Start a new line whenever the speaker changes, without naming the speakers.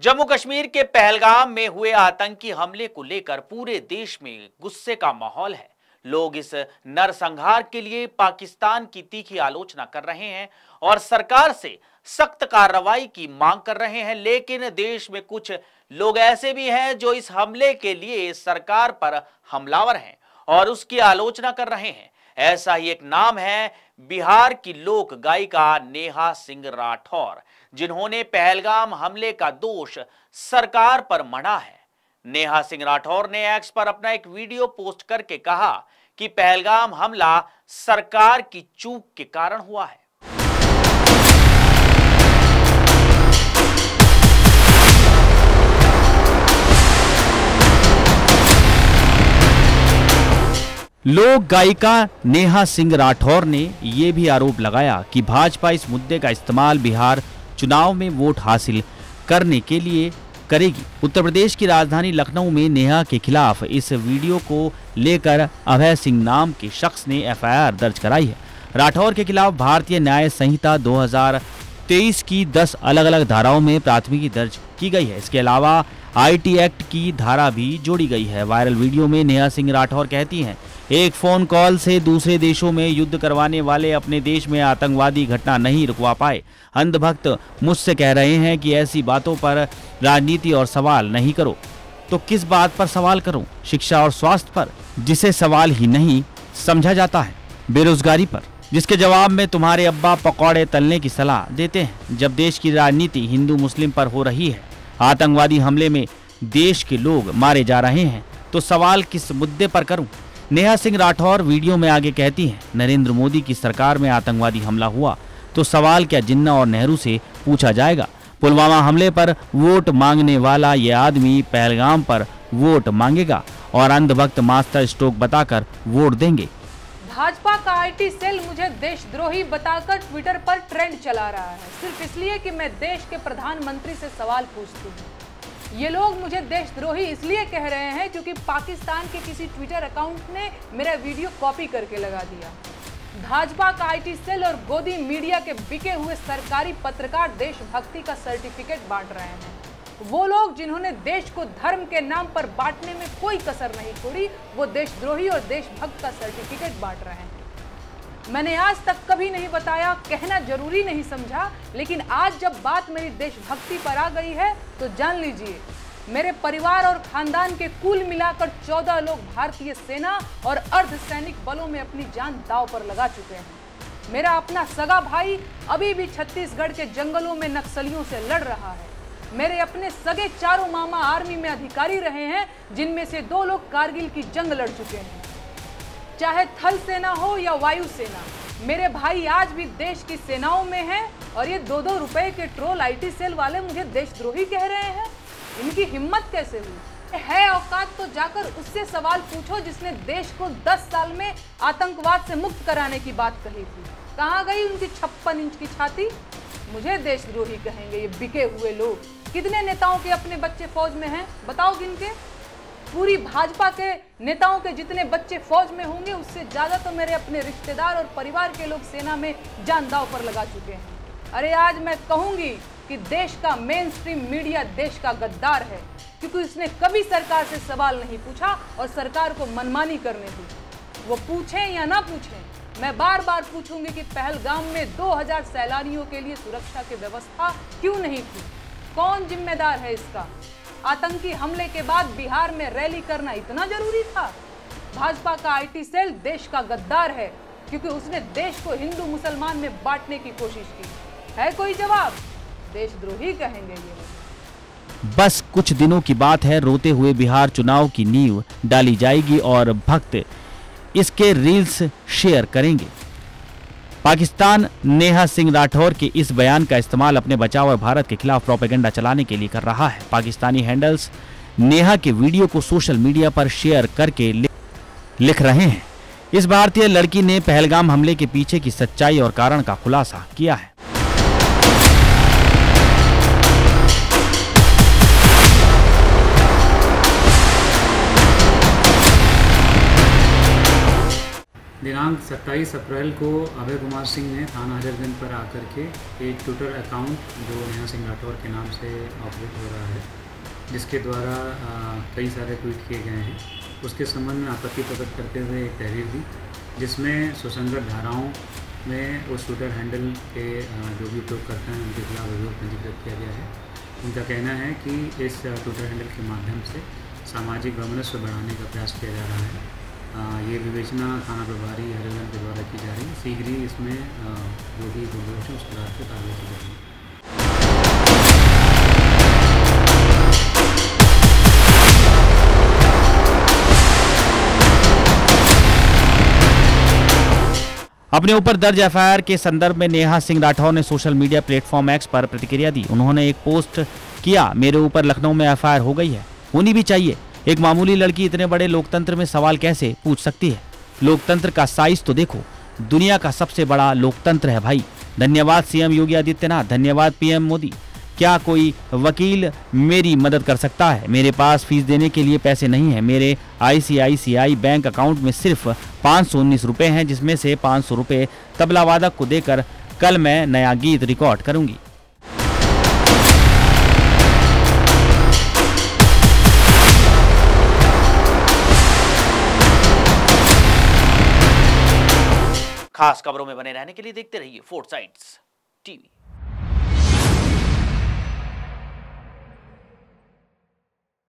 जम्मू कश्मीर के पहलगाम में हुए आतंकी हमले को लेकर पूरे देश में गुस्से का माहौल है। लोग इस नरसंहार के लिए पाकिस्तान की तीखी आलोचना कर रहे हैं और सरकार से सख्त कार्रवाई की मांग कर रहे हैं। लेकिन देश में कुछ लोग ऐसे भी हैं जो इस हमले के लिए सरकार पर हमलावर हैं और उसकी आलोचना कर रहे हैं। ऐसा ही एक नाम है बिहार की लोक गायिका नेहा सिंह राठौर, जिन्होंने पहलगाम हमले का दोष सरकार पर मढ़ा है। नेहा सिंह राठौर ने एक्स पर अपना एक वीडियो पोस्ट करके कहा कि पहलगाम हमला सरकार की चूक के कारण हुआ है। लोक गायिका नेहा सिंह राठौर ने यह भी आरोप लगाया कि भाजपा इस मुद्दे का इस्तेमाल बिहार चुनाव में वोट हासिल करने के लिए करेगी। उत्तर प्रदेश की राजधानी लखनऊ में नेहा के खिलाफ इस वीडियो को लेकर अभय सिंह नाम के शख्स ने एफआईआर दर्ज कराई है। राठौर के खिलाफ भारतीय न्याय संहिता 2023 की 10 अलग अलग धाराओं में प्राथमिकी दर्ज की गई है। इसके अलावा आईटी एक्ट की धारा भी जोड़ी गई है। वायरल वीडियो में नेहा सिंह राठौर कहती हैं, एक फोन कॉल से दूसरे देशों में युद्ध करवाने वाले अपने देश में आतंकवादी घटना नहीं रुकवा पाए। अंधभक्त मुझसे कह रहे हैं कि ऐसी बातों पर राजनीति और सवाल नहीं करो, तो किस बात पर सवाल करूं? शिक्षा और स्वास्थ्य पर, जिसे सवाल ही नहीं समझा जाता है। बेरोजगारी पर, जिसके जवाब में तुम्हारे अब्बा पकौड़े तलने की सलाह देते हैं। जब देश की राजनीति हिंदू मुस्लिम पर हो रही है, आतंकवादी हमले में देश के लोग मारे जा रहे हैं, तो सवाल किस मुद्दे पर करूं? नेहा सिंह राठौर वीडियो में आगे कहती हैं, नरेंद्र मोदी की सरकार में आतंकवादी हमला हुआ तो सवाल क्या जिन्ना और नेहरू से पूछा जाएगा? पुलवामा हमले पर वोट मांगने वाला ये आदमी पहलगाम पर वोट मांगेगा और अंधभक्त मास्टर स्ट्रोक बताकर वोट देंगे।
भाजपा का आईटी सेल मुझे देशद्रोही बताकर ट्विटर पर ट्रेंड चला रहा है, सिर्फ इसलिए कि मैं देश के प्रधानमंत्री से सवाल पूछती हूँ। ये लोग मुझे देशद्रोही इसलिए कह रहे हैं क्योंकि पाकिस्तान के किसी ट्विटर अकाउंट ने मेरा वीडियो कॉपी करके लगा दिया। भाजपा का आईटी सेल और गोदी मीडिया के बिके हुए सरकारी पत्रकार देशभक्ति का सर्टिफिकेट बांट रहे हैं। वो लोग जिन्होंने देश को धर्म के नाम पर बांटने में कोई कसर नहीं छोड़ी, वो देशद्रोही और देशभक्त का सर्टिफिकेट बांट रहे हैं। मैंने आज तक कभी नहीं बताया, कहना जरूरी नहीं समझा, लेकिन आज जब बात मेरी देशभक्ति पर आ गई है तो जान लीजिए, मेरे परिवार और खानदान के कुल मिलाकर 14 लोग भारतीय सेना और अर्धसैनिक बलों में अपनी जान दांव पर लगा चुके हैं। मेरा अपना सगा भाई अभी भी छत्तीसगढ़ के जंगलों में नक्सलियों से लड़ रहा है। मेरे अपने सगे चारों मामा आर्मी में अधिकारी रहे हैं, जिनमें से 2 लोग कारगिल की जंग लड़ चुके हैं। चाहे थल सेना हो या वायु सेना, मेरे भाई आज भी देश की सेनाओं में हैं और ये 2-2 रुपए के ट्रोल आईटी सेल वाले मुझे देशद्रोही कह रहे हैं। इनकी हिम्मत कैसे हुई है? औकात तो जाकर उससे सवाल पूछो जिसने देश को 10 साल में आतंकवाद से मुक्त कराने की बात कही थी। कहाँ गई उनकी 56 इंच की छाती? मुझे देशद्रोही कहेंगे ये बिके हुए लोग। कितने नेताओं के अपने बच्चे फौज में हैं, बताओ गिन के? पूरी भाजपा के नेताओं के जितने बच्चे फौज में होंगे, उससे ज्यादा तो मेरे अपने रिश्तेदार और परिवार के लोग सेना में जान दांव पर लगा चुके हैं। अरे आज मैं कहूंगी कि देश का मेन स्ट्रीम मीडिया देश का गद्दार है, क्योंकि उसने कभी सरकार से सवाल नहीं पूछा और सरकार को मनमानी करने दी। वो पूछें या ना पूछें, मैं बार बार पूछूंगी कि पहलगाम में 2000 सैलानियों के लिए सुरक्षा की व्यवस्था क्यों नहीं थी? कौन जिम्मेदार है इसका? आतंकी हमले के बाद बिहार में रैली करना इतना जरूरी था? भाजपा का आईटी सेल देश का गद्दार है, क्योंकि उसने देश को हिंदू मुसलमान में बांटने की कोशिश की। है कोई जवाब? देशद्रोही कहेंगे ये।
बस कुछ दिनों की बात है, रोते हुए बिहार चुनाव की नींव डाली जाएगी और भक्त इसके रील्स शेयर करेंगे। पाकिस्तान नेहा सिंह राठौर के इस बयान का इस्तेमाल अपने बचाव और भारत के खिलाफ प्रोपेगेंडा चलाने के लिए कर रहा है। पाकिस्तानी हैंडल्स नेहा के वीडियो को सोशल मीडिया पर शेयर करके लिख रहे हैं, इस भारतीय लड़की ने पहलगाम हमले के पीछे की सच्चाई और कारण का खुलासा किया है।
दिनांक 27 अप्रैल को अभय कुमार सिंह ने थाना हजरतगंज पर आकर के एक ट्विटर अकाउंट जो नेहा सिंह राठौर के नाम से ऑपरेट हो रहा है, जिसके द्वारा कई सारे ट्वीट किए गए हैं, उसके संबंध में आपत्ति प्रकट करते हुए एक तहरीर दी, जिसमें सुसंगत धाराओं में उस ट्विटर हैंडल के जो भी उपयोग करते हैं उनके खिलाफ अभियोग पंजीकृत किया गया है। उनका कहना है कि इस ट्विटर हैंडल के माध्यम से सामाजिक वैमनस्य बढ़ाने का प्रयास किया जा रहा है। ये विवेचना थाना प्रभारी हजरतगंज के द्वारा की जा रही है। शीघ्र ही इसमें जो भी दोष है उसके आधार पर कार्रवाई की जाएगी।
अपने ऊपर दर्ज एफआईआर के संदर्भ में नेहा सिंह राठौर ने सोशल मीडिया प्लेटफॉर्म एक्स पर प्रतिक्रिया दी। उन्होंने एक पोस्ट किया, मेरे ऊपर लखनऊ में एफआईआर हो गई है, होनी भी चाहिए। एक मामूली लड़की इतने बड़े लोकतंत्र में सवाल कैसे पूछ सकती है? लोकतंत्र का साइज तो देखो, दुनिया का सबसे बड़ा लोकतंत्र है भाई। धन्यवाद सीएम योगी आदित्यनाथ, धन्यवाद पीएम मोदी। क्या कोई वकील मेरी मदद कर सकता है? मेरे पास फीस देने के लिए पैसे नहीं है। मेरे ICICI बैंक अकाउंट में सिर्फ 519 रुपए हैं, जिसमें से 500 रुपए तबला वादक को देकर कल मैं नया गीत रिकॉर्ड करूंगी। खास खबरों में बने रहने के लिए देखते रहिए फोर्साइट्स टीवी।